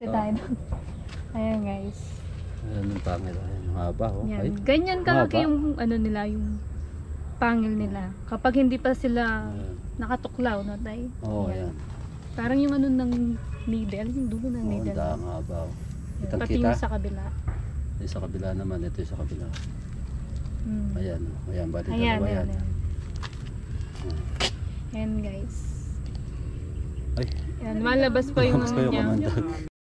Tayo. Ayan guys. Ayan yung pangil. Ayan yung haba. Oh. Yan. Ay, Ganyan kalaki haba. yung ano nila, yung pangil nila. Kapag hindi pa sila nakatuklaw, no tay? Oo, yan. Parang yung ano ng needle, yung dulo ng Oo, needle. ang haba. Oh. Yan. Pati Kitang-kita. yung sa kabila. Ito sa kabila naman. Ito yung sa kabila. Ayan. Oh. Ayan. Bati Ayan, dalawa yan. ayan. Ayan guys. Ay. Ayan, malabas pa yung Mas ano kayo niya. kamandag.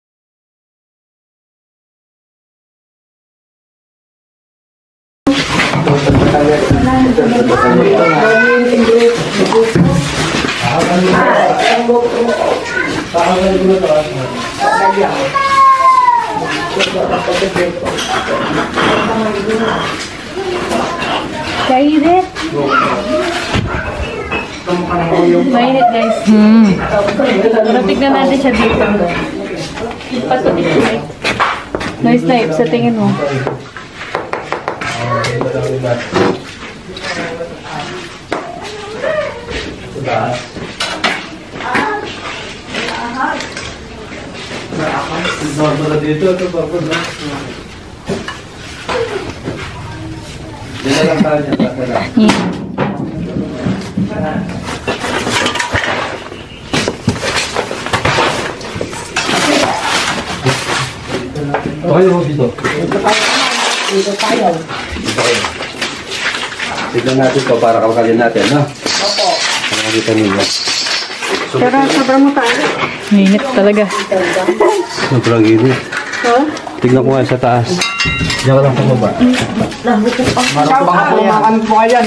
Kainit. Mainit guys. Pero tignan natin siya dito. Patutik siya. Nice type sa tingin mo. Dito, ito barbara na. Dito lang tayo niya. Tayo dito. Dito tayo. Tignan natin ito para kapakalin natin, no? Opo. Para makita ninyo. Pero sobrang mo tayo. Mainit talaga. Sobrang init. Tignan ko nga sa taas. Diyan ka lang sa baba. Marap baka pumakan po kayo yan.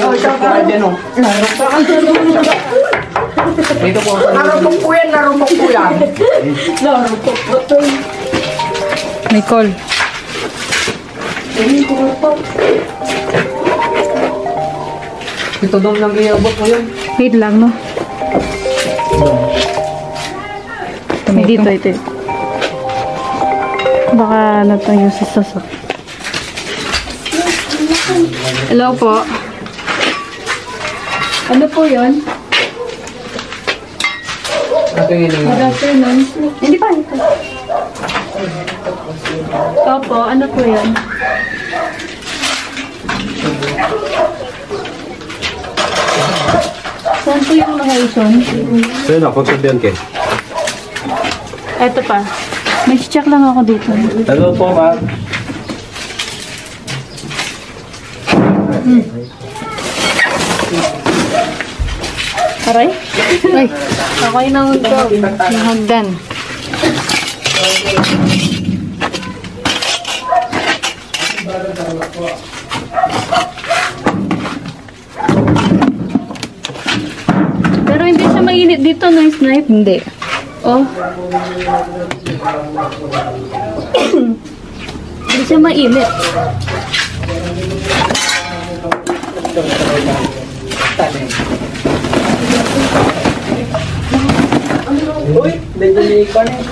Dito po. Narupok po yan, narupok po yan. Narupok po ito. Nicole. Ito daw nang iabot mo yun. Wait lang, no? Dito, ito. Baka ano to yung sasasok. Hello po. Ano po yun? Ito yung Good afternoon. Hindi pa, ito. Opo, ano po yun? Saan po yung location? Sa'yo na, pagsabihan kayo. Eto pa. May check lang ako dito. Hello po, ma'am. Aray? Ay, okay na ito. Yung hagdan. Pero hindi siya mainit dito, nice knife. Hindi. Oh. Hindi siya mainit. Uy, medyo may ikon eh.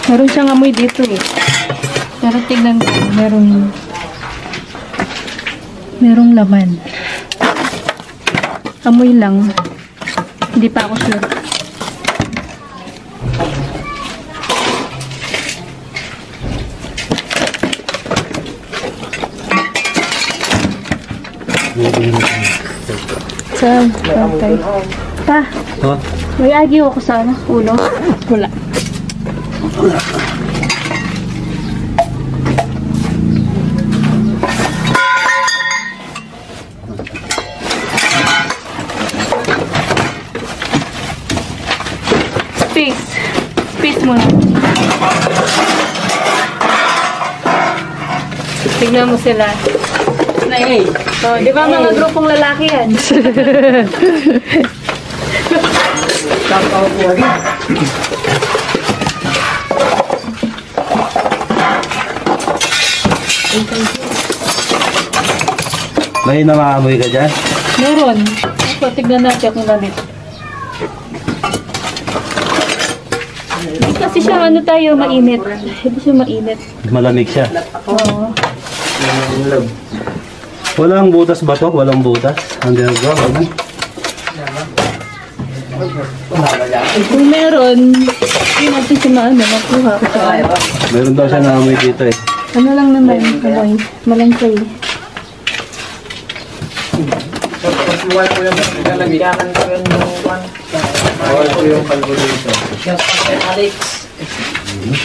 Meron siyang amoy dito eh. Pero tignan ko, merong laman. Amoy lang. Hindi pa ako sure. Saan? Pantay. Pa, Oh, may agi ako sa ano, ulo. Wala. Space. Space muna. Tignan mo sila. Hey, So, di ba mga grupong lalaki yan? kakao po rin. may namaamoy ka dyan? Meron. So, tignan natin kung ganit. Kasi Hindi siya ano tayo, mainit. Hindi siya mainit. Malamig siya. Oo. Walang butas ba to? Walang butas. Underground, ano? Kung meron, hindi natin siya makuha. Meron daw siya na amoy dito eh. Ano lang naman, kamoy. Malansay. Wala ko yung lalagyanan ko yung one. Wala ko yung kalbo dito. Yes, Alex.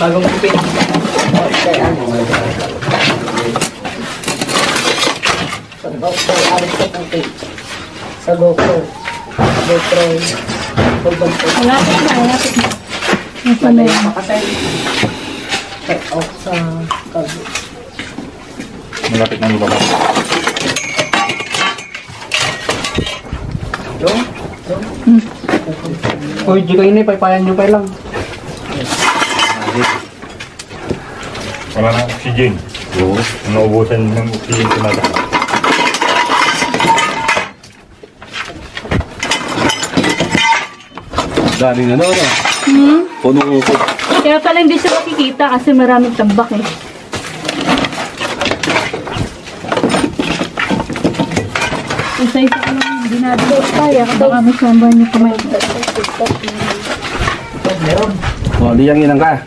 Bagong kupin. Okay, ano? Alex ko pang cake. Sa GoPro. GoPro. Malapit na, malapit na. Nasa na yan. Check out sa kalbo. Malapit na yung baba. Uy, di kayo na, paypayan nyo pa lang. Wala nang oxygen. Oo. Naubusan ng oxygen sa mata. Daming ano, ano? Punong ukod. Kaya pala hindi siya makikita kasi maraming tambak eh. Isa-isa ko lang dinadalo tayo. Baka masamba niyo kumain. O, di yang inang ka.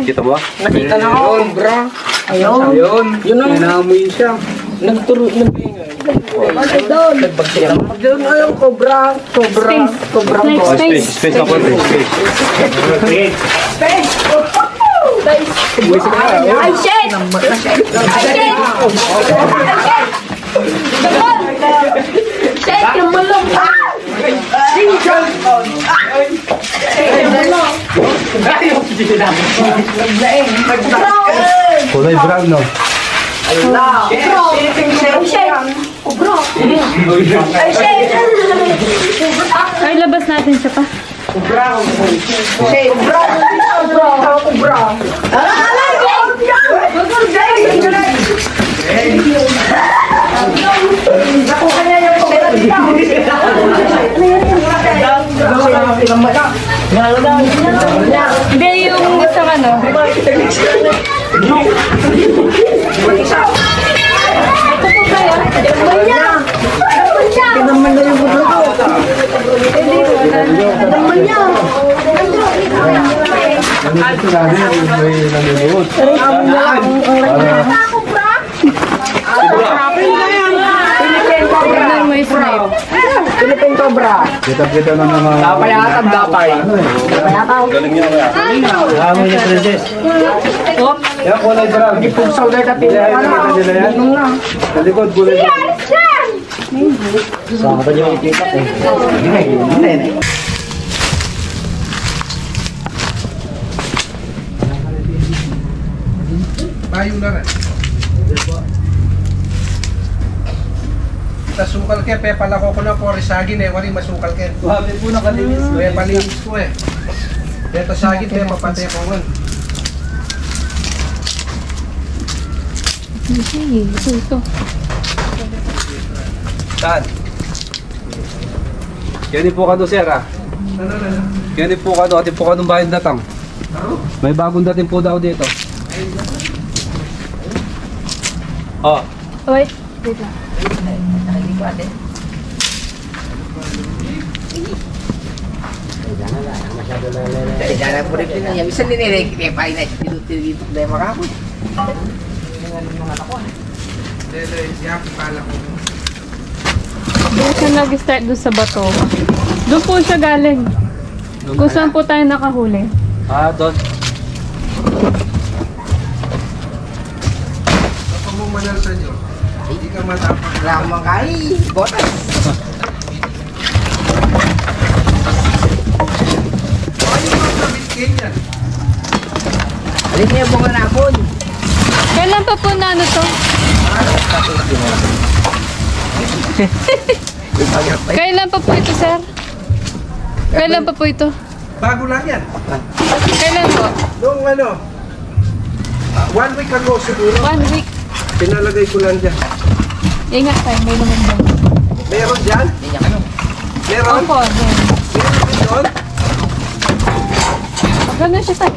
Kita mo? Nakita na ako, bro. Ayun. Yun ang Naamoy siya. nagturo. Nagbagsiya. Doon ayun, cobra. Cobra. Cobra. Like space. Space ako, space. Ay, shit! Shit, yung mulong pa! Kulay brown, no? Ay, labas natin siya pa. Hindi yung isang ano. Philippine Cobra. Kita-kita na mga... Dapay. Galing niya kaya. Amoy niya, princess. Yan, kulay brown. Pugsaw na kapila. Nila yan. Sa likod, kulay brown. Sama tayo yung ikita eh. Payo na rin. Tasukal ke, pepala ko na po risagin eh, wari masukal ke. Wabi po na kalinis. Kaya palinis ko eh. Kaya tasagin kaya mapatay ko ngon. Ito. Saan? Kaya po ka doon, sir ah. Kaya po ka doon, ati po ka doon bayan datang. May bagong dating po daw dito. Oh. Wait. Wait lang. Jangan po rin pinang. Bisa ninilig. Paypayan na. Dito na yung makakot. Dede, siya pala ko. Doon siya nag-start doon sa bato. Doon po siya galing. Kung saan po tayo nakahuli. Ah, doon. Kapag mo manal sa Diyos, hindi ka matapang. Lamang kay. Botas. Ayaw mo sa bitkin yan. Alin niya yung bunga napon. Kailan pa po na ano to? Kailan pa po ito, sir? Kailan pa po ito? Bago lang yan. Kailan po? Noong ano, 1 week ago siguro. 1 week. Pinalagay ko lang dyan. Ingat tayo, may naman doon. Meron dyan? Meron? Opo, din. Meron din doon? Ganun siya tayo.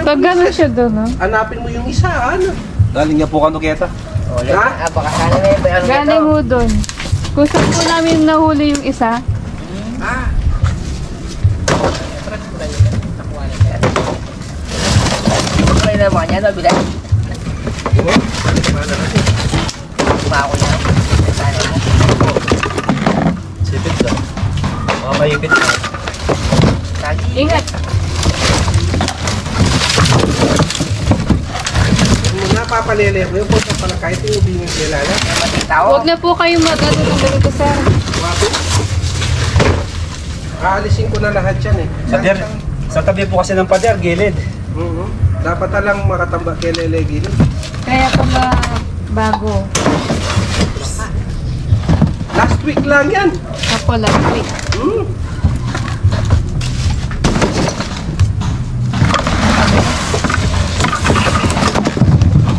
Pag ganun siya doon, no? Hanapin mo yung isa, ano? Galing niya po kanuketa. Ha? Galing mo doon. Kung saan po namin nahuli yung isa, Ah, Sipit daw. Mga mayipit na. ingat. muna papalele ko yung punta pala kahit yung ubingin kilala. Huwag na po kayong mag-ano ng ganito, sir. Wapo. Aalisin ko na lahat yan eh. Pader, sa tabi po kasi ng pader, gilid. Dapat talang makatamba kay Lele gilid. Kaya po bago. Last week lang yan. Ako last week. Hmm.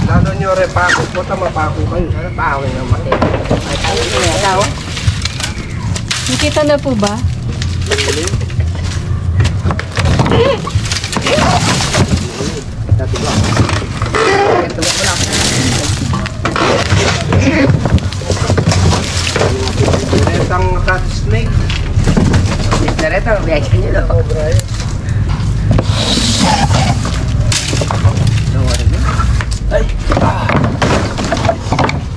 Lalo nyo repako po, mapako kayo. Ano pako naman? Nakita na po ba? Diretang cat snake.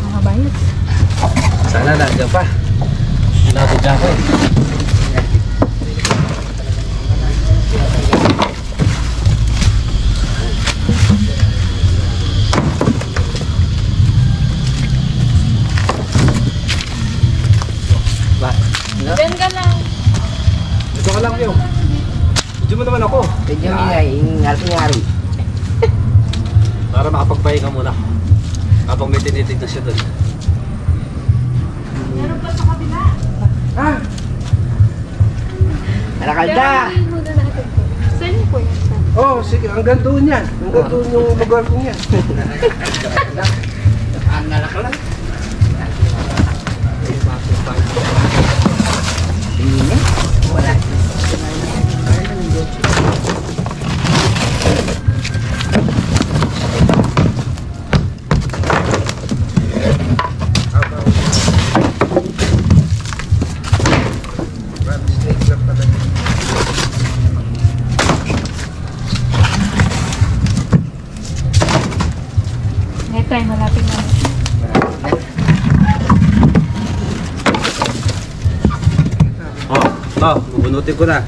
Mga bayot. Sana nandiyan pa. Nabudya ko eh. Diyan ka lang. Ito ka lang yun. Diyan mo naman ako. Para makapagpahinga ka muna. Habang may tinitignan siya doon. Ah, Alakalda! Saan po yan? oh, sige, hanggang doon yan. Hanggang doon yung lugar ko yan. Snake lang pala. Next time, malapit na. Bubunutin ko na.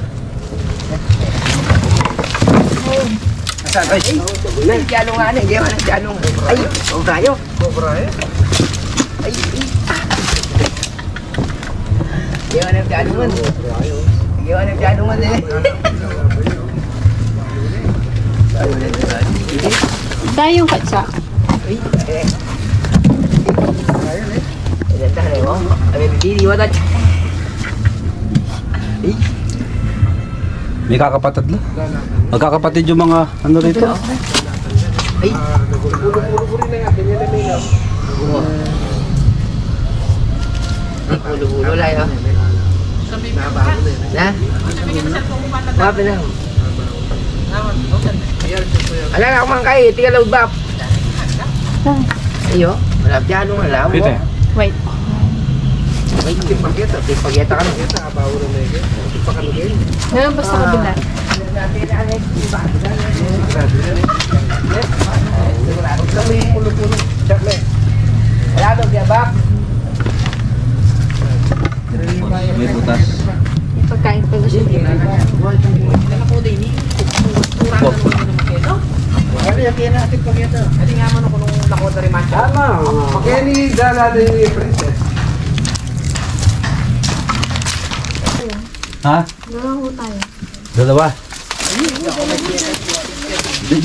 Asan? Ay! Cobra eh. Tayong katsa. May kakapatid na. Magkakapatid yung mga ano rito. Pulo-pulo rin na yan. Ganyan na may Ulo-ulo lang yun. Na? Wapi na. Ala na ako man kayo, tiga load bap. Ayo, wala dyan nung alam mo. Pite. Wait. Wait, tipageta ka na. Ngayon pa sa kabila. Wala daw kaya bap. May butas. Pagkain pa siya. Tama. Kaya ni Dala na yung princess. Ha? Dalawa tayo. Dalawa.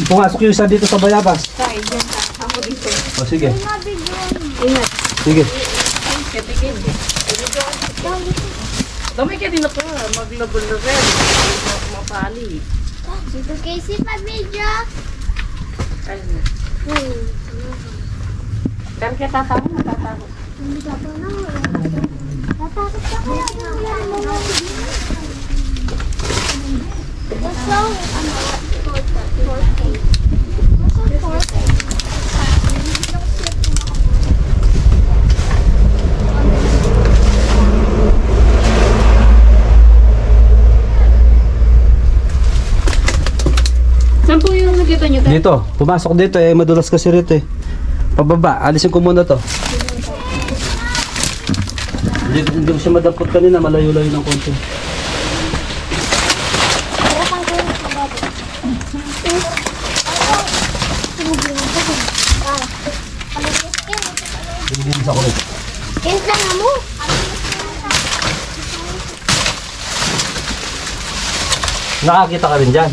Pumasok yung isa dito sa bayabas. Tayo, dyan ka. Ako dito. O sige. Ingat. Sige. Dami ka din ako, maglabol na rin. Mapali. Dito Casey pa video. Pero kaya tatawa, matatawa. Natakot ka kaya what's wrong? Saan po yung nakita nyo tayo? Dito, pumasok dito eh, madulas kasi rito eh. Pababa, alisin ko muna to. Hindi ko siya madampot kanina, malayo-layo ng konti. Kenta na mo. Nakakita ka rin dyan.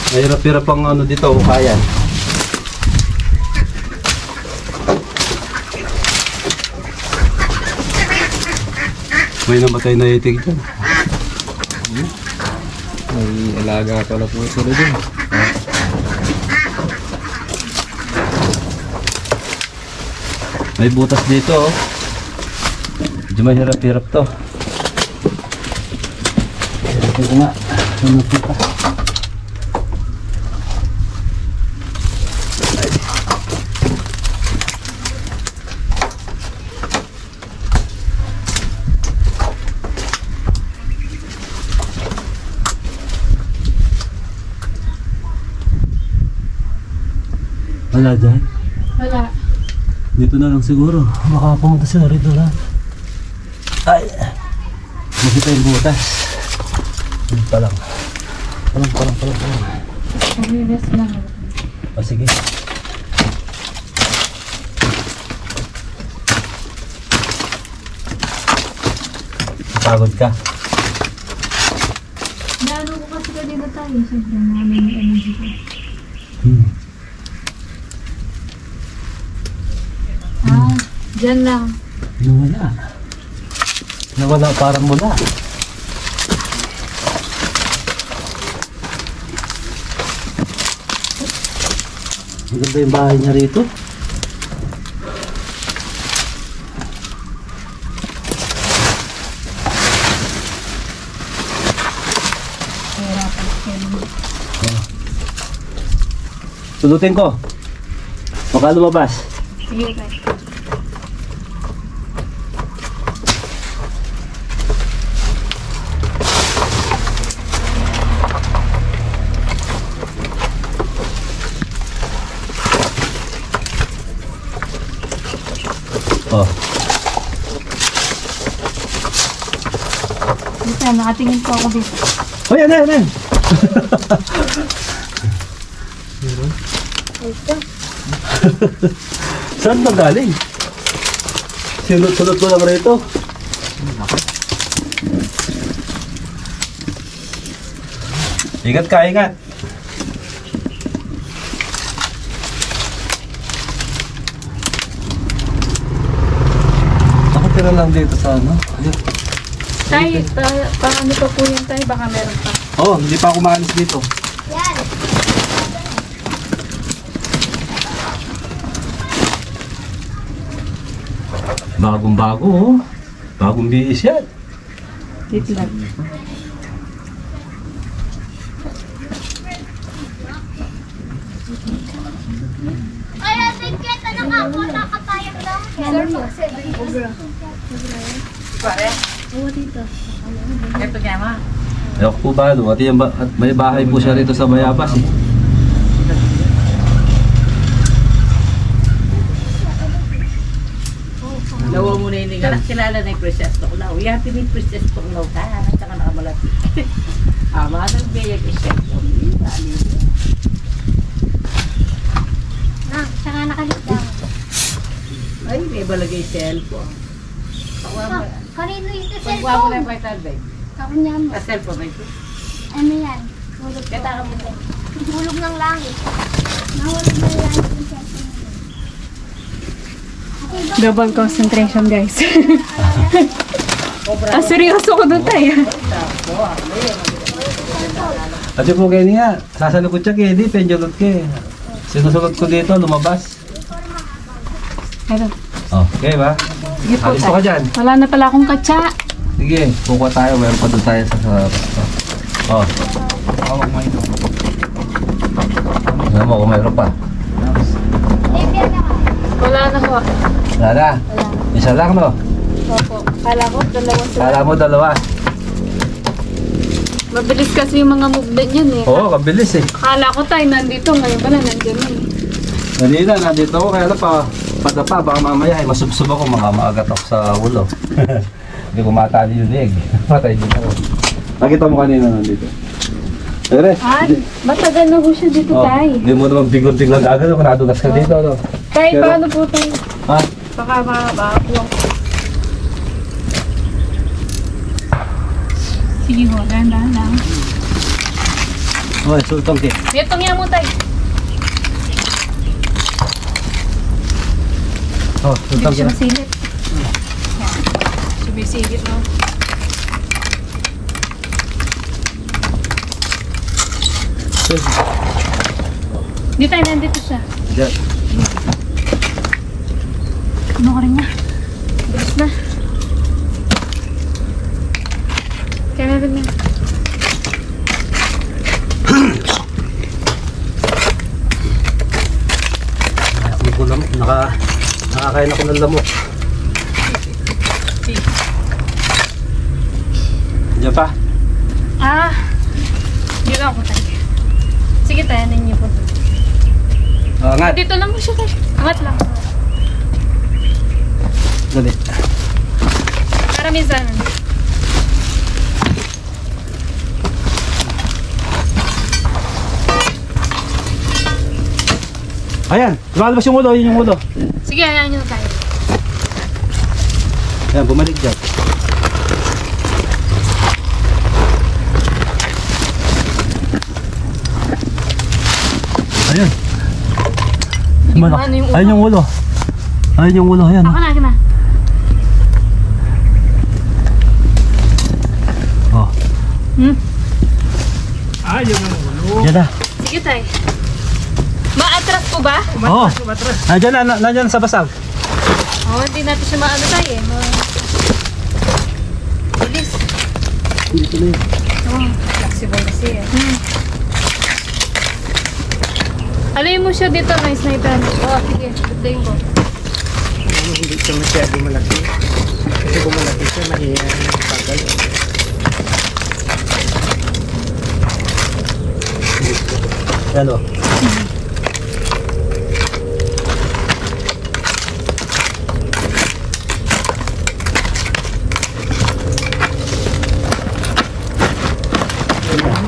Mahirap-hirap ang ano dito, hukayan. May namatay na itig dyan. May alaga pala po sila dyan. May butas dito oh. Medyo mahirap-hirap to. Ito nga. Ano kita? Wala dyan? Wala. Dito na lang siguro. Baka pumunta sila rito lang. Ay! Makita yung butas. Dito pa lang. Palang. Mag-rest lang. O sige. Pagod ka. Naano ko kasi kanina tayo. Sobrang namin yung energy ko. Diyan lang. Nawala parang mula. Maganda yung bahay niya rito. Tulutin ko. Baka lumabas. Sige, guys. Oh. Dito, nakatingin po ako dito. Oh, yan. Saan ba galing? Sinut-sunod ko lang rito. Ingat ka, ingat. Ako tira lang dito sa ano. Tay, paano pa po yan tayo? Baka meron pa. Oh, hindi pa ako maalis dito. Yan. Bagong-bago oh. Bagong bihis yan. Dito lang. Kaya tingketa na nga po, nakapayag lang. Ito kaya ma. Ayok po ba, at may bahay po siya rito sa Bayabas eh. Lawa mo na yun. Kilala na yung Princess Tuklaw. Yati ni Princess Tuklaw ka. At saka nakamalati. Ama ng biyag siya. Na, saka nakaligdan. Ay, may balagay cellphone. Kanino ito Pagwa mo na cellphone? yung vital ba? Ako niya mo. Sa cellphone ba ito? Ano yan? Hulog ko. Kaya ka mo ito. Hulog ng langit. Nahulog ng langit yung cellphone. Double concentration, guys. Seryoso ko doon tayo. At yung po kayo nga, sasalukot siya kayo, di, penjolot kayo. Sinusulot ko dito, lumabas. Ito. Oh, okay ba? Sige po, Alis ka dyan. Wala na pala akong katsa. Sige, kukuha tayo, meron pa doon tayo sa oh. Hawak mo ito. Alam mo kung mayroon pa. Wala na ho. Wala na. Isa lang, no? Opo. Kala ko, dalawa sila. Kala mo dalawa. Mabilis kasi yung mga movement yan eh. Oo, kabilis eh. Kala ko tayo nandito, ngayon pala nandiyan na eh. Kanina, nandito ako, kaya padapa, baka mamaya ay masubsob ako, maagat ako sa ulo. Hindi ko matali yung leg. Patay din ako. Nakita mo kanina nandito. Ere, Matagal na ho siya dito, tay. Hindi mo naman biglang agad kung nadulas ka dito, no? Tay, Pero- paano po tayo? Ha? Baka makakuha. Sige ho, dahan-dahan lang. Oh, sultong ki. Ito nga mo, tay. Oh, Hindi ko sultong ki. siya masilip. Sumisigit, no? Hindi tayo, nandito siya. Diyan. Ano ka rin niya? Bilis na. Kaya na rin yan. Hindi ko lamok. Nakakain ako ng lamok. Diyan pa? Dito ako tayo. Sige tayo, ninyo po. Angat. Dito lang mo siya tayo. Angat lang. Dali. Para minsan. Ayan, lumalabas yung ulo, yun yung ulo. Sige, ayan nyo tayo. Ayan, bumalik dyan. Ayan. Malak. Ano yung ulo? Ayan yung ulo. Ayan yung ulo, ayan. Ako na. Oh. Yun ang ulo. Yan na. Sige tayo. Maatras po ba? Oo. Nandiyan na, nandiyan sa basag. Hindi natin siya maano tayo eh. Bilis. Dito na yun. Flexible kasi eh. Alayin mo siya dito, may sniper. Sige. Pagdayin ko. Hindi siya masyado malaki. Kasi kung malaki siya, mahiya ng tagal. Yan o.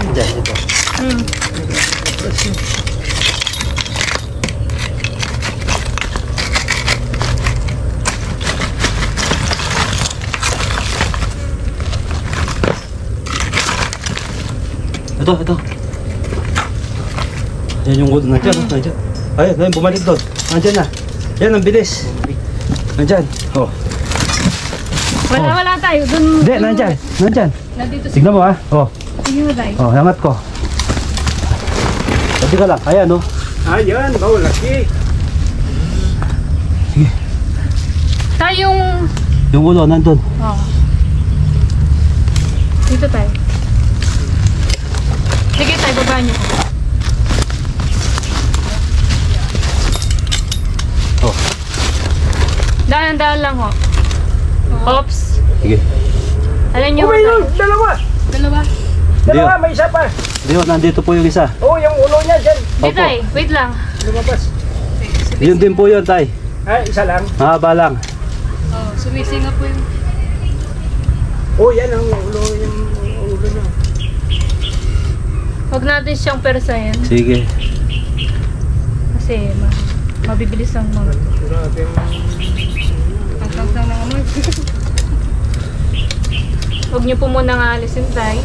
Diyan, ito. Ito. Yan yung ulo. Nandiyan, nandiyan. Ayun, bumalik doon. Nandiyan na. Yan, ang bilis. Nandiyan. Oh. Wala tayo. Dun. Hindi, nandiyan. Nandiyan. Nandito siya. Tignan mo ha. Oh. Sige mo tayo. Oh, hangat ko. Pati ka lang. Ayan, oh. Ayan, laki. Sige. Tayong... Yung ulo, nandun. Dito tayo. Sige tayo, baba niyo. Oh. Dahan-dahan lang ho. Oops. Sige. Alam niyo May tayo. dalawa. Dalawa. Dalawa, may isa pa. Dio, nandito po yung isa. Yung ulo niya dyan. Dito tayo. Wait lang. Lumabas. Yun din po yun, tay. Isa lang. Mahaba lang. Sumisinga po yung... Yan ang ulo, yung ulo niya. Huwag natin siyang persahin. Sige. Kasi mabibilis ang mga... Grabe. Ang sangsang mga mga... Huwag niyo po munang aalisin tayo.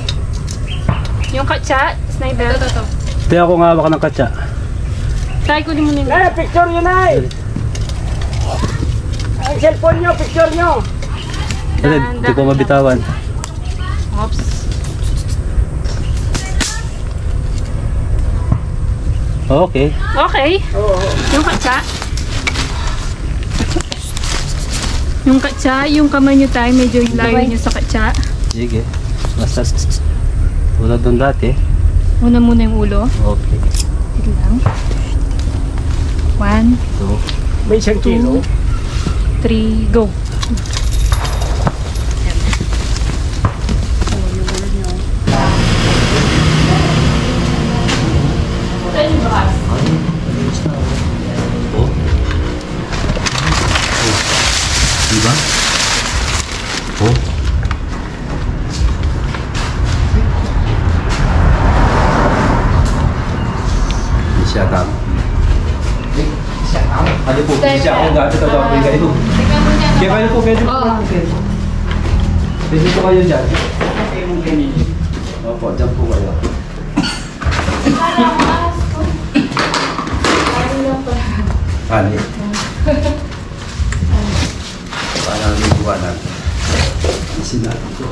Yung katsa, sniper. Ito. Hindi ako nga hawak ng katsa. Tayo ko din mo nila. Nay, picture nyo, Nay. Ang cellphone nyo, picture nyo. Hindi ko mabitawan. Oops. Okay. Okay. Oo. Yung katsa. Yung katsa, yung kamay nyo tayo, medyo layo nyo sa katsa. Sige. Basta tulad doon dati. Una muna yung ulo. Okay. Wait lang. 1, So, May 1 kilo. 3, go. oh. Diba? Oh. Hindi siya tama. Ano po? Hindi siya ako gati ito gawin kayo. Kaya kayo po, pwede po. Oo. Pwede po kayo dyan. Opo, dyan po kayo. Ani. Para libuanan. Sinabi ko.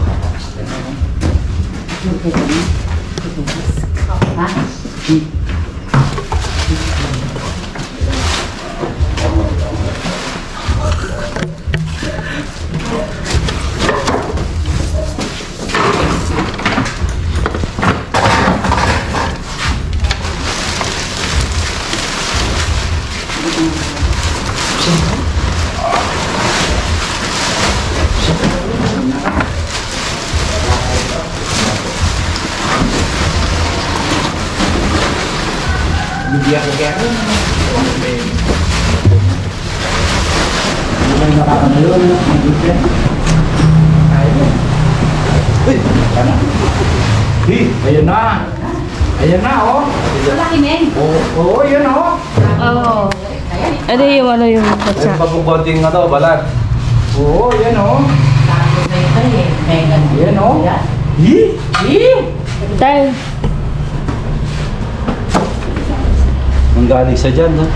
Bigyan ko kaya. Ayun na. Ayan na, oh. Malaki, men. Oo, yun, oh. Oo. Ano yung katsa? Meron pa po konting balat. Oo, yan, oh. Yan, oh. Tayo. Ang galing sa dyan, no?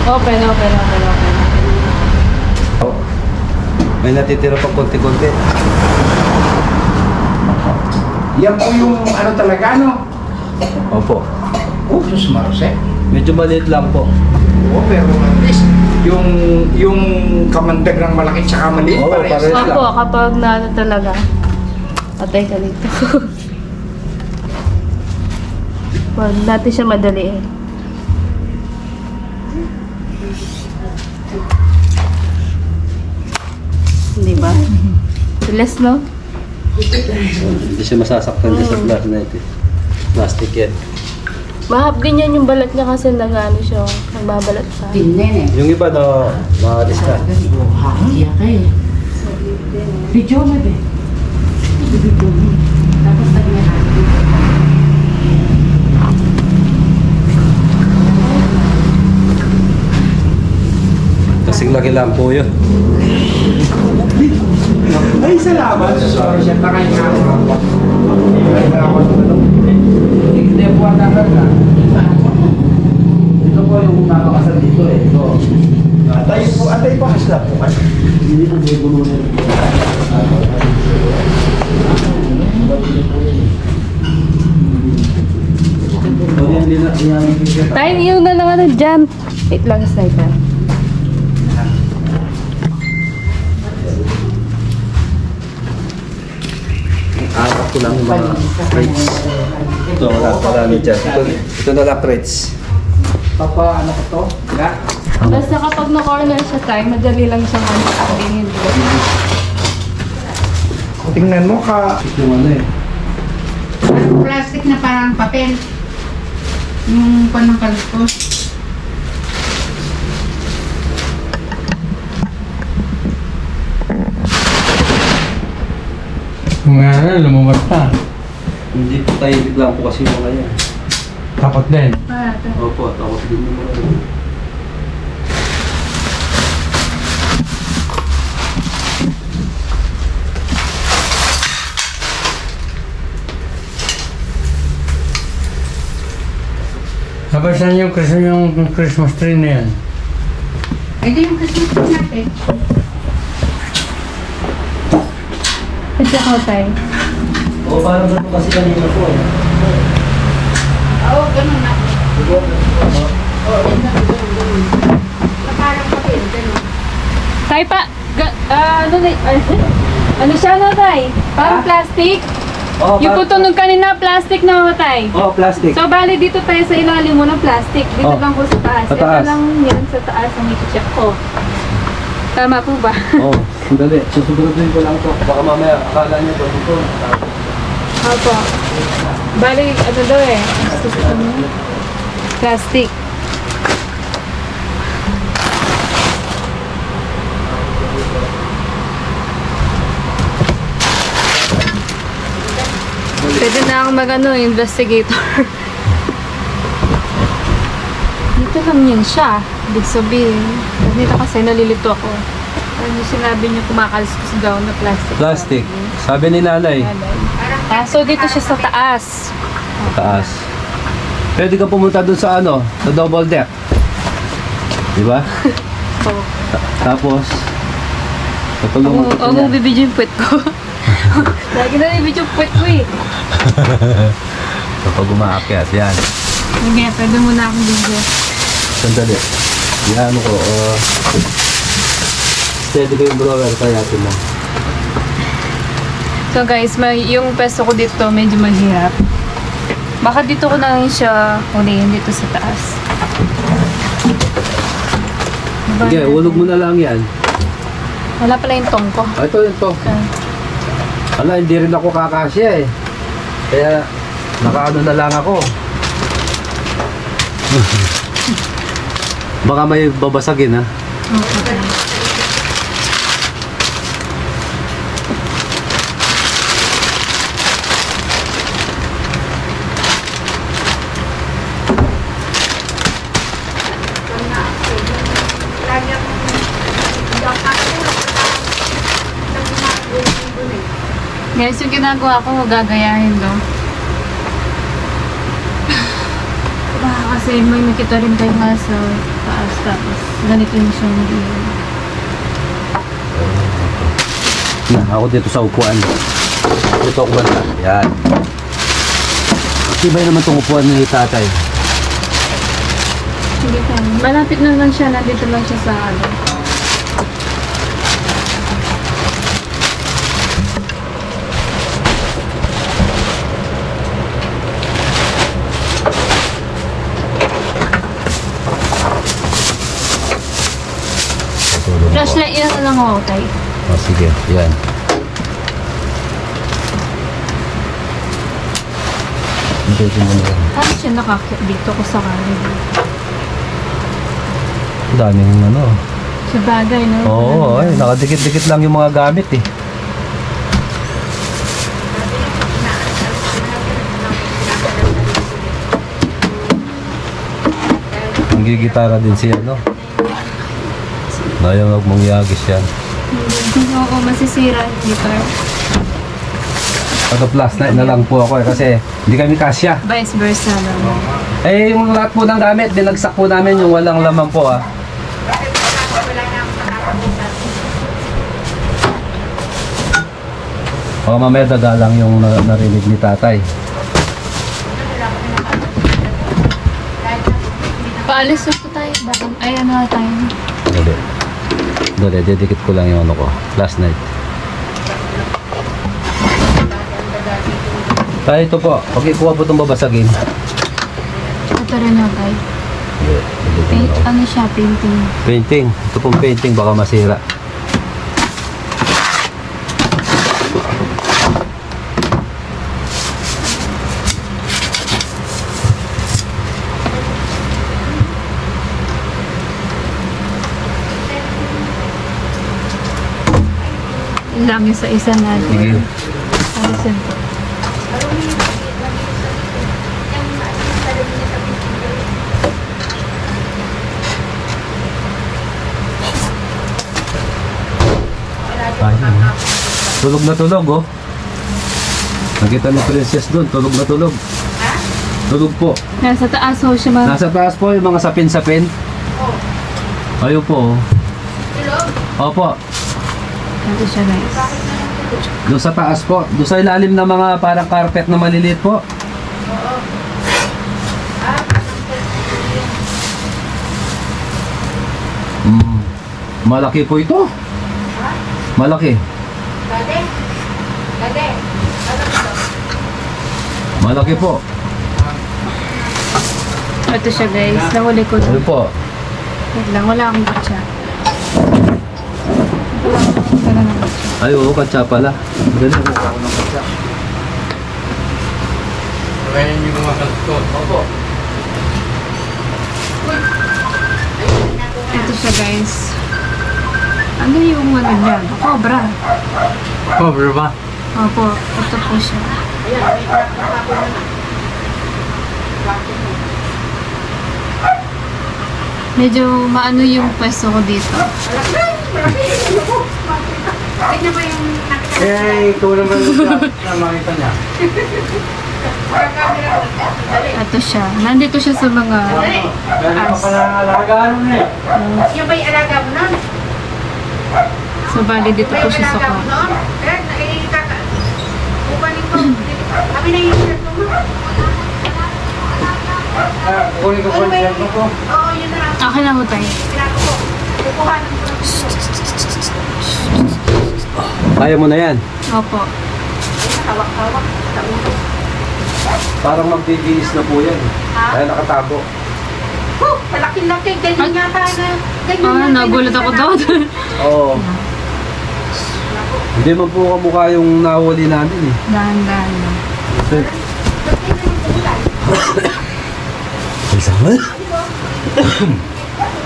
Open. May natitira pa konti-konti. Yan po yung ano talaga, no? Opo. Oh, sus marose. Medyo maliit lang po. Oo, pero at least, yung kamandag ng malaki tsaka maliit Oo, parehas pares. lang. Opo, kapag na talaga. Patay ka dito. Wag natin siya madaliin. Di ba? Less, no? Hindi siya masasaktan dyan sa plastic na ito. Plastic yan. Mahap din yan yung balat niya kasi nag-ano siya, nagbabalat sa. Tinen, eh. Yung iba na maalis na. Iya ka, eh. Video mo, be. Video mo. Tapos tayo na natin. Kasing laki lang po yun. Ay, salamat. Sorry, siya na kayo nga. Hindi po ang nakaka. Ito po yung nakakasal dito eh. Ito. Atay po hasla po kasi. Hindi po may gulo na rin. Tayo, yung na lang ano dyan. Wait lang, sniper. Anak ko lang yung mga crates. Ito, marami dyan. Ito na lang crates. Papa, ano ko to? Yeah. Basta kapag na-corner siya tayo, madali lang siyang tingin. Tingnan mo ka. Yung ano eh. Parang plastic na parang papel. Yung panang kaluskos. Nga lumabas pa. Hindi po tayo biglang po kasi mga yan. Takot din. Opo, tapos din mo mga yan. Kapasan yung Christmas tree na yan. Ito yung Christmas tree natin. Ito ako tayo. O, parang ganun kasi kanina po eh. Oo, ganun na. Tay pa, ano siya na tay? Parang plastic? Oh, Yung puto nung kanina, plastic na matay. Oh, plastic. So, bali dito tayo sa ilalim mo ng plastic. Dito Oh. lang po sa taas. Sa taas. Ito lang yan sa taas ang i-check ko. Tama po ba? Oh, sandali. Susunodin ko lang to. Baka mamaya akala niyo ito. Opo. Bali, ano daw eh. Plastic. Pwede na akong mag-ano, investigator. Dito lang yun siya. Ibig sabihin. Dito kasi nalilito ako. Ano sinabi niyo kumakaliskos daw na plastic. Plastic. Sabi ni nanay. So dito siya sa taas. Taas. Pwede ka pumunta dun sa ano, sa double deck. Di ba? Oo. Tapos, tutulungan Oo, ko niya. bibidyo yung puwet ko. Lagi na bibidyo yung puwet ko eh. Kapag umaakyat, yan. Sige, pwede muna akong video. Sandali. Yan ko. Steady ko yung blower, kaya ito mo. So guys, yung pesto ko dito medyo mahirap. Baka dito ko na lang siya hulihin dito sa taas. Diba? Sige, ulog mo na lang yan. Wala pala yung tong ko. Ito. Ala, hindi rin ako kakasya eh. Kaya, nakaano na lang ako. Baka may babasagin ha. Okay. Guys, yung ginagawa ko, gagayahin do. Kasi may nakita rin tayo nga sa taas, tapos ganito yung siya nag-iwan. Ako dito sa upuan. Dito ako banda. Yan. Tibay naman itong upuan ni tatay. Sige pa. Malapit na lang siya, nandito lang siya sa ano. Flashlight yan na lang ako, tay. Oh, sige. Yan. Dito mo na yan. Paano siya nakakit dito ko sa kanin? Daming ano. Sa bagay, no? Oo, ay, nakadikit-dikit lang yung mga gamit eh. Nanggigitara din siya, no? Ayaw mong yagis yan. Oo, masisira yung guitar. Pag plus na lang po ako eh, kasi hindi kami kasya. Vice versa naman. Eh, yung lahat po ng gamit, binagsak po namin yung walang laman po ah. O mamaya dadalang yung narinig ni tatay. Paalis na po tayo. Ayan na tayo. Dali, didikit ko lang yung ano ko. Last night. Tayo ito po. Pag ikuha po itong babasagin. Ito rin na tayo. Ano siya? Painting. Painting. Ito pong painting baka masira. Lang yung sa isa natin. Sige. Alisin po. Ayun. Tulog na tulog oh. Nakita ni Princess doon, tulog na tulog. Tulog po. Nasa taas ho siya mga... Nasa taas po yung mga sapin-sapin. Ayun po oh. Opo. Ito siya guys. Doon sa taas po. Doon sa ilalim ng mga parang carpet na maliliit po. Malaki po ito. Malaki. Malaki po. Ito siya guys, nahuli ko Ano na. po? Wait lang, wala akong batsa. Wala akong batsa. Ay, oo, katsa pala. Dali, mukha ko ng katsa. Kaya yung mga kalskot. Opo. Ito siya guys. Ano yung ano niya? Cobra. Cover ba? Opo, ito po siya. Medyo maano yung pwesto ko dito. Eh, ikaw naman na makita niya. Ito siya. Nandito siya sa mga Gano'n ka pala alagaan mo na eh. Yung ba'y alaga mo nun? so bali dito po siya sa Alaga mo kwarto. nun? Kaya upanin ko. Kami na yung shirt mo. Kukunin ko po yung shirt mo po. Oo, yun na lang. Akin na mo tayo. Pinato ko. Kukuhanan ko lang. Kaya mo na yan. Opo. Hawak-hawak. Sa ulo. Parang magbibinis na po yan. Kaya nakatago. Malaki-laki. Ganyan yata na. Ganyan Ah, nagulat ako doon. Oo. Hindi man po kamukha yung nahuli namin eh. Dahan-dahan lang. Sama?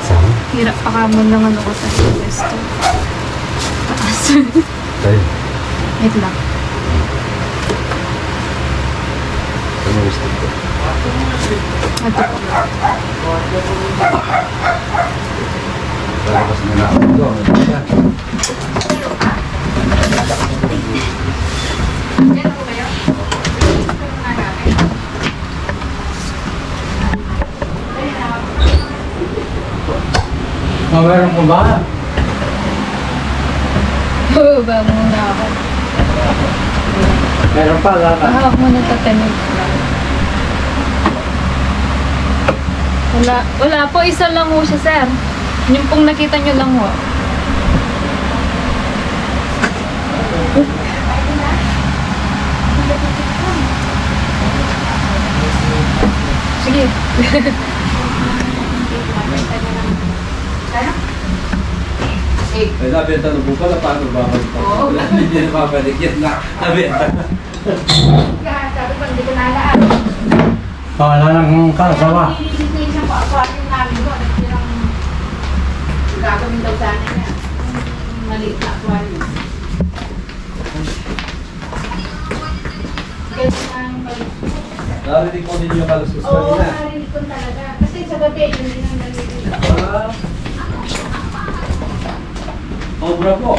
Sama? Hirap pa ka mo ng ano ko sa pwesto. Taas. Tayo. Wait lang. Ano gusto ko? Ito po. Palabas na ako ito. Meron po ba? Baba muna ako. Meron pa, lahat. Pahawak mo na tatanig. Wala po. Isa lang ho siya, sir. Yung pong nakita nyo lang ho. Sige. Ay, nabenta na po pala. Paano babalik pa? Hindi na babalik yan na. Nabenta. Sabi ko, hindi ko nalaan. Wala nang kasawa. Nililinis ang aquarium namin doon. Yung gagawin daw sana niya. Yung maliit na aquarium. Ganyan ang maliit. Narinig ko din yung kalusus Oo, kanina. narinig ko talaga. Kasi sa gabi, yun din ang narinig. Cobra po.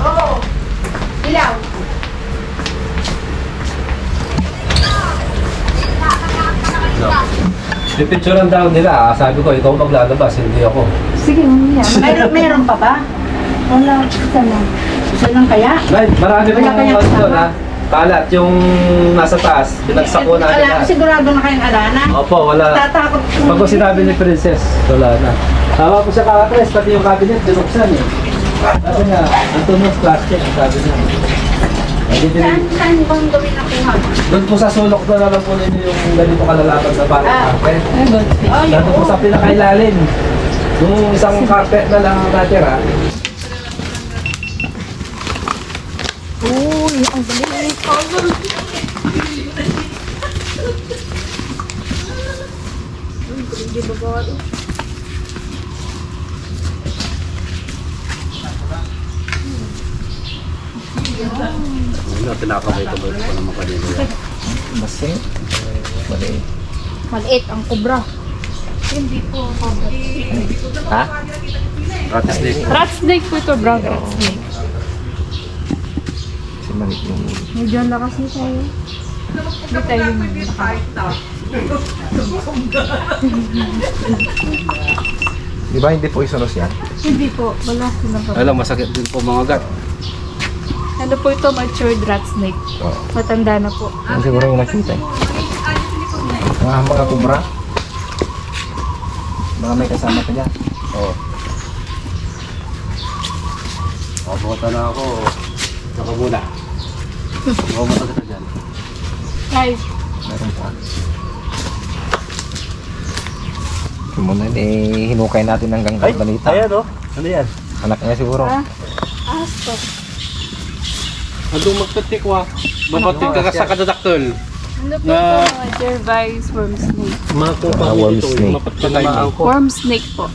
Oo. Ilaw. Pipicturean daw nila. Sabi ko, ikaw maglalabas, hindi ako. Sige, mamaya. Meron pa ba? Wala. Isa lang. Isa lang kaya? Right, marami Wala pong kayang ano doon kasama? ha. Kalat, yung nasa taas, binagsak ko natin Ala, lahat. sigurado na kayong alana. Opo, wala. Tatakot ko. Pag ko sinabi ni Princess, wala na. Tawa ko sa kakatres, pati yung cabinet, binuksan eh. Sabi niya, ang tunog plastic, sabi niya. Saan bang gawin na kuha? Doon po sa sulok na lang po ninyo yung ganito kalalaban sa parang carpet. Ay, good. Dito po sa pinakailalim. Yung isang carpet na lang natira. Uy, ang galing. Ano, pinakamay ko ba naman kanina yan? Maliit ang kubra. Hindi po kubra. Ha? Rat snake. Rat snake po ito, brown rat snake. Medyo ang lakas niya tayo. Hindi tayo yung Di ba hindi po isonos yan? Hindi po, wala silang kapag. Alam, masakit din po mga gat. Ano po ito, matured rat snake. Oo. Matanda na po. Yan siguro yung nakita eh. Mga kubra. Baka may kasama ka dyan. Oo. Mabota na ako. Saka muna. Mabota kita dyan. Guys, Meron pa. Muna hinukay natin hanggang balita. Ayan o. Ano yan? Anak niya siguro. asto. Andong magpatik wa. Mapatik ka sa kadadaktol. Ano po ito mga Gervais worm snake? Worm snake. Worm snake po.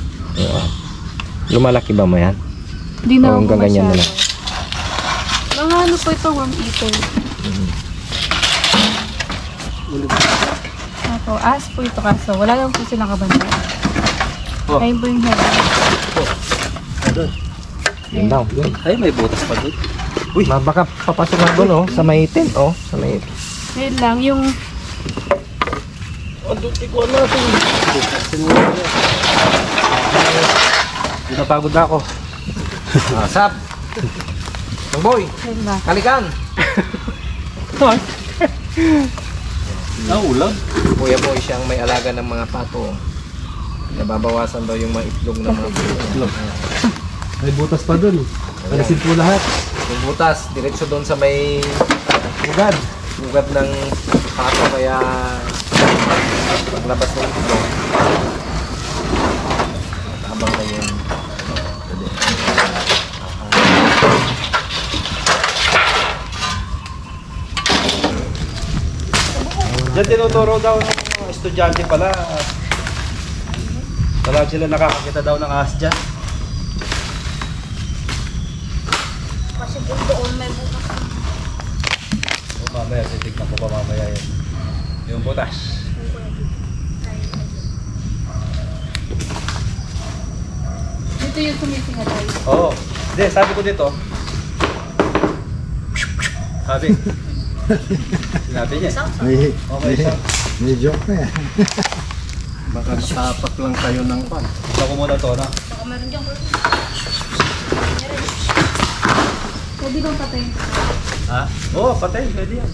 Lumalaki ba mo yan? Hindi na Oo, ako ganyan na masyado. Mga ano po ito, worm eater. Ako, as po ito kaso. Wala lang po silang kabanda. Oh. Ayun po yung head. Yun daw. Yun. Ay, may butas pa doon. Baka papasok na doon oh. Sa may itim oh. Sa may itim. Ayun lang, yung Napagod na ako. Sap! Boy! ayun lang. Kalikan! Naulag. Kuya Boy siyang may alaga ng mga pato. Nababawasan daw yung mga itlog ng mga pato. May butas pa doon. Alisin po lahat. Yung butas, diretso doon sa may Ugad. ugat ng pato kaya paglabas ng itlog. Habang na yun. Diyan tinuturo daw ng mga estudyante pala. Wala sila nakakakita daw ng ahas dyan. Kasi doon may bukas. O mamaya, titignan ko pa mamaya yan. Yung butas. Ito yung tumitinga tayo. Oo. Hindi, sabi ko dito. Sabi. Sinabi niya. Okay, May joke na yan. Baka nakapak lang kayo ng pan. Gusto ko muna to, na. Baka meron dyan. Pwede bang patayin? Ha? Oo, patay. Pwede yan.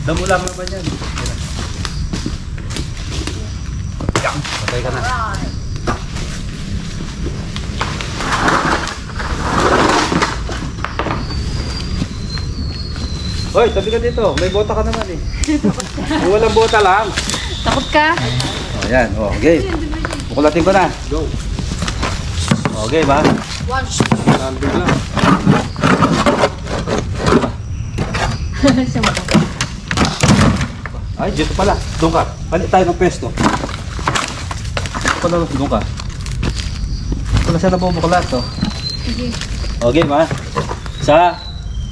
Damo lang naman yan. Patay ka na. Hoy, tabi ka dito. May bota ka naman eh. Yung walang bota lang. Takot ka? O, yan. O, okay. Bukulatin ko na. Go. Okay ba? Nandun lang. Siya mo. Ay, dito pala. Doon ka. Palit tayo ng pwesto. Doon ka. Wala siya nabubuklat to. Sige. Okay ba? Isa,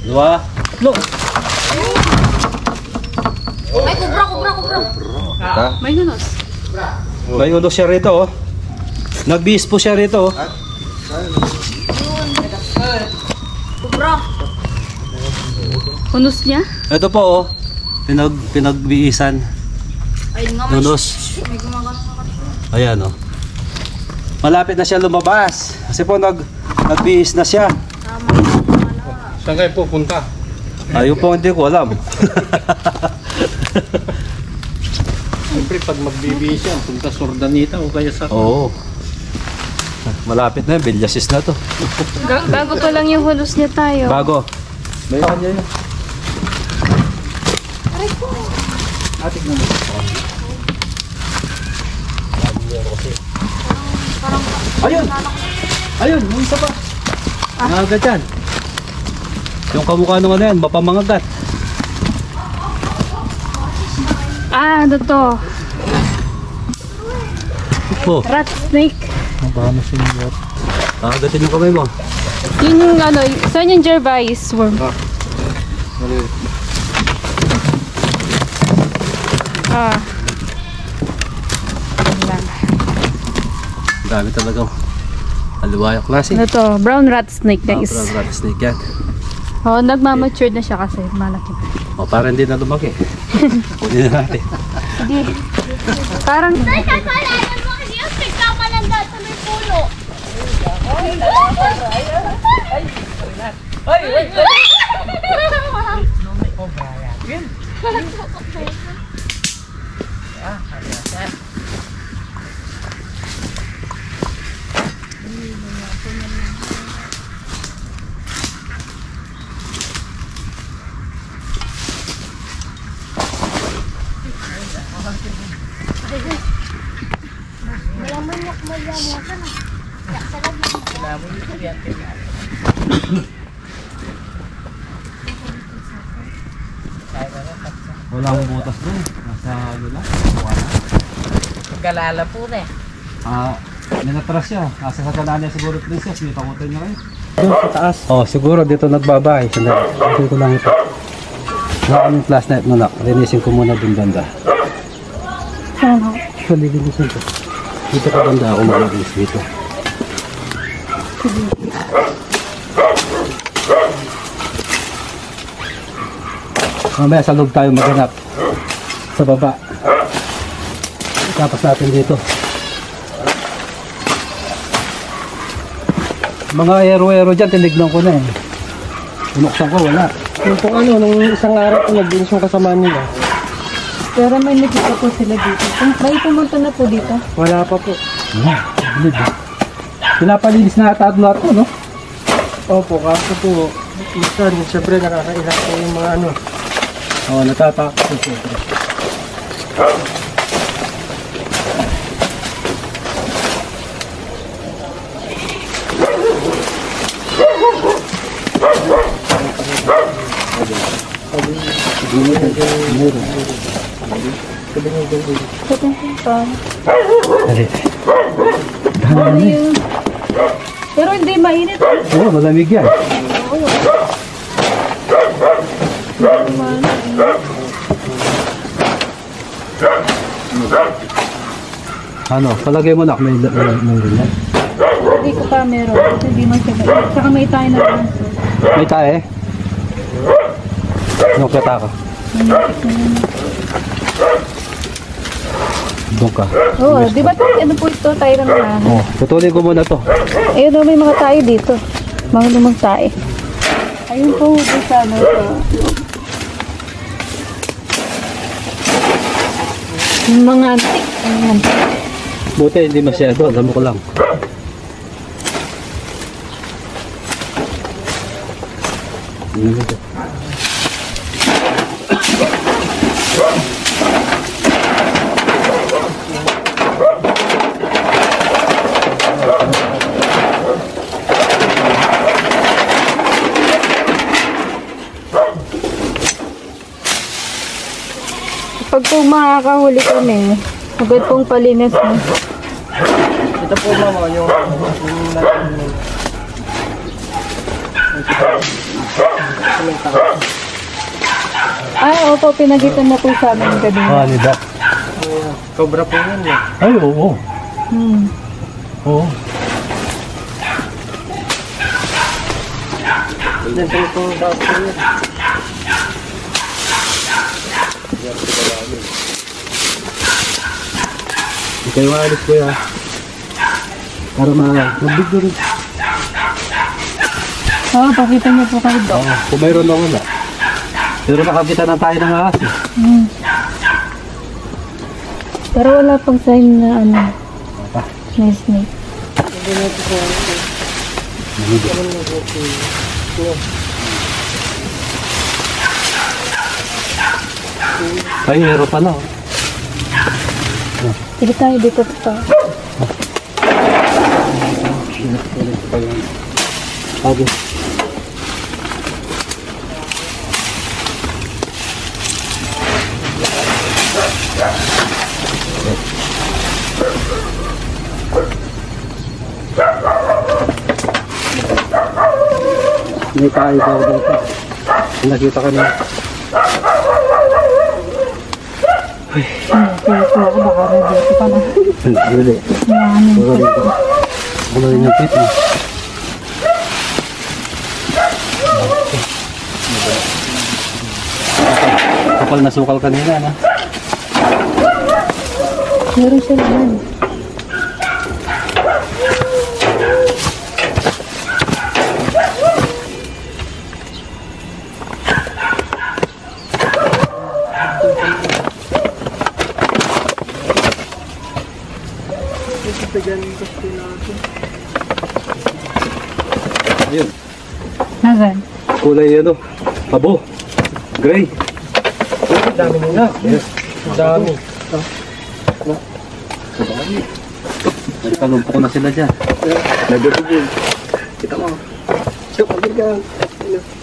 dua, no. Ay, kubra. May nunos. May unos siya rito oh. Nagbihis po siya rito oh. Kubra. Hunos niya? Ito po oh. Pinagbihisan. Ayun nga, may Unos. may gumagana. Ayan oh. Malapit na siya lumabas. Kasi po nagbihis na siya. Saan kayo pupunta? Ayun po hindi ko alam. Siyempre pag magbibihis yan, punta Sordanita o kaya sa... Oo. Malapit na yun. Bilyasis na to. Bago pa lang yung hunos niya tayo. Bago. May kanya yun. Atik na mo. Ayun! Ayun! Yung isa pa. Nangagat yan. Yung kamukha nung ano yan, mapamangagat. Ah, ano to? Oh, Rat snake. nakagatin yung kamay mo. Yung ano, saan yung Gervais worm? Ah. Yan lang. Dami talaga. Aliwayang klase. Ano to? Brown rat snake guys. Brown rat snake yan. Oh, nagmamature na siya kasi malaki na. O, para hindi na lumaki. Kunin na natin. Hindi. Parang Ay, kakalanan mo kasi yung tigtama lang dahil sa may puno. Walang butas dun. Nasa ano lang. Galala po na eh. May natras siya. Nasa sa kanan niya siguro princess. May takutin niya kayo. Doon sa taas. Oh, siguro dito nagbabay. Sandali. Dito ko lang ito. Wala yung flashlight mo na. Linisin ko muna dun banda. Saan? Linisin ko. Dito ka banda ako mag-linis dito. Mamaya sa loob tayo maghanap. Sa baba. Tapos natin dito. Mga aero-aero dyan, tinignan ko na eh. Binuksan ko, wala. Yung kung ano, nung isang araw ko nag-dinis yung kasama nila. Pero may nakita po sila dito. May pumunta na po dito. Wala pa po. Wala, bilid eh. Pinapalinis na ata at lahat ko, no? Opo, kaso po, minsan, siyempre nakakailang po yung mga ano. Oo, natatakot ko. Ano yun? Pero hindi mainit. Oo, malamig yan. Ano, palagay mo na may rin yan. Hindi ko pa meron. Kasi hindi man siya mainit. Saka may tayo na lang. May tae? Anong kata ka? Doon ka. Oo, di ba tayo? Ano po ito? Tayo lang na. Oh, putulin ko muna to. Ayun daw, may mga tayo dito. Mga lumang tayo. Ayun po, doon sa ano ito. Mga antik. Mga antik. Buti hindi masyado, alam mo ko lang. Pag po makakahuli kami, agad pong palinis mo. Ito po mama, yung Opo, pinagitan na po sa amin gabi. Ano ba? cobra po yun eh. Ay, oo. Oo. Yan po dapat po yun. Hindi kayo maalis ko ya. Para mabigdo rin. Pakita niyo po kayo doon. Kung mayroon na wala. Pero nakakita na tayo ng ahas eh. Pero wala pang sign na ano. May snake. Ay, meron pa na. Sige tayo dito pa. Okay. May tayo daw dito. Nakita ka na. Kaya ako baka dito pa na. Hindi. Wala rin yung pit mo. Kapal na sukal kanina na. Meron siya naman. Ayun. Nasaan? Kulay ano? Abo. Gray. Dami nila. Yes. Dami. Nagkalumpok na sila dyan. Nagagawin. Kita mo. So, pagin ka.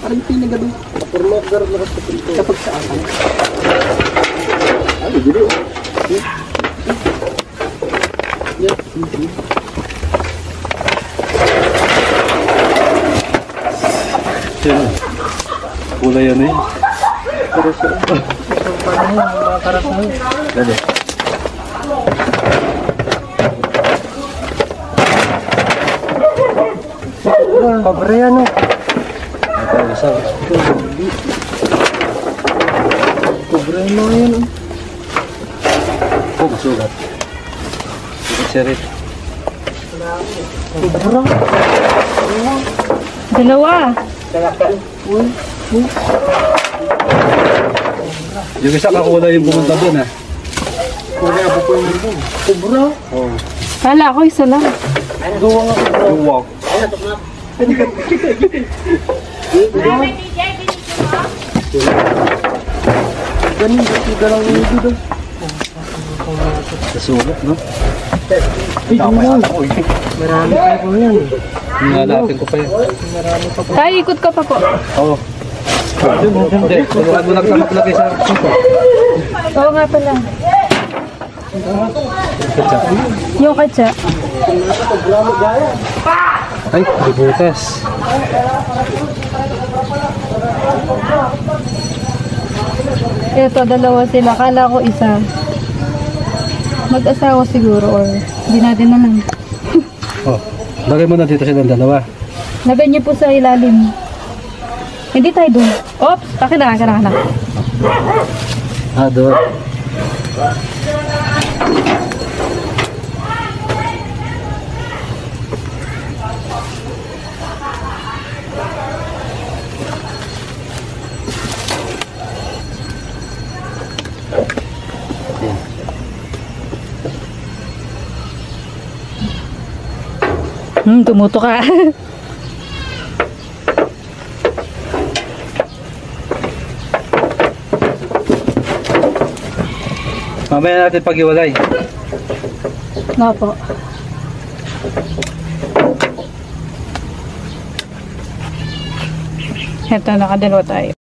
Parang pinagado. Purlok garot na kasi ito. Kapag sa akin. Ano, dito. Yan. Kulay yan eh. Paano yung mga karasal? Ganda. Pabre yan eh. Ito, isa. Pabre mo yan. Oh, masugat. Sugat siya rin. Dalawa. Yung isa kakulay yung pumunta doon ah. Kulay ako po yung dito. Kubra. Oh. Kala ko isa lang. Wow. Ganun, dito lang yung dito. Nasugat, no? Marami kayo po yan. Nalapin ko pa yun. Tayo, ikot ka pa po. Oo. Hindi, tulungan mo lang sa maglagay sa sito. Oo nga pala. Yung katsa. Ay, bibutas. Ito, dalawa sila. Kala ko isa. Mag-asawa siguro or hindi natin alam. Oh, lagay mo na dito silang dalawa. Lagay niyo po sa ilalim. Hindi tayo doon. Oops! Akin na. Ah, doon. Tumuto ka. Mamaya natin pag-iwalay. Nga po. Ito, nakadalawa tayo.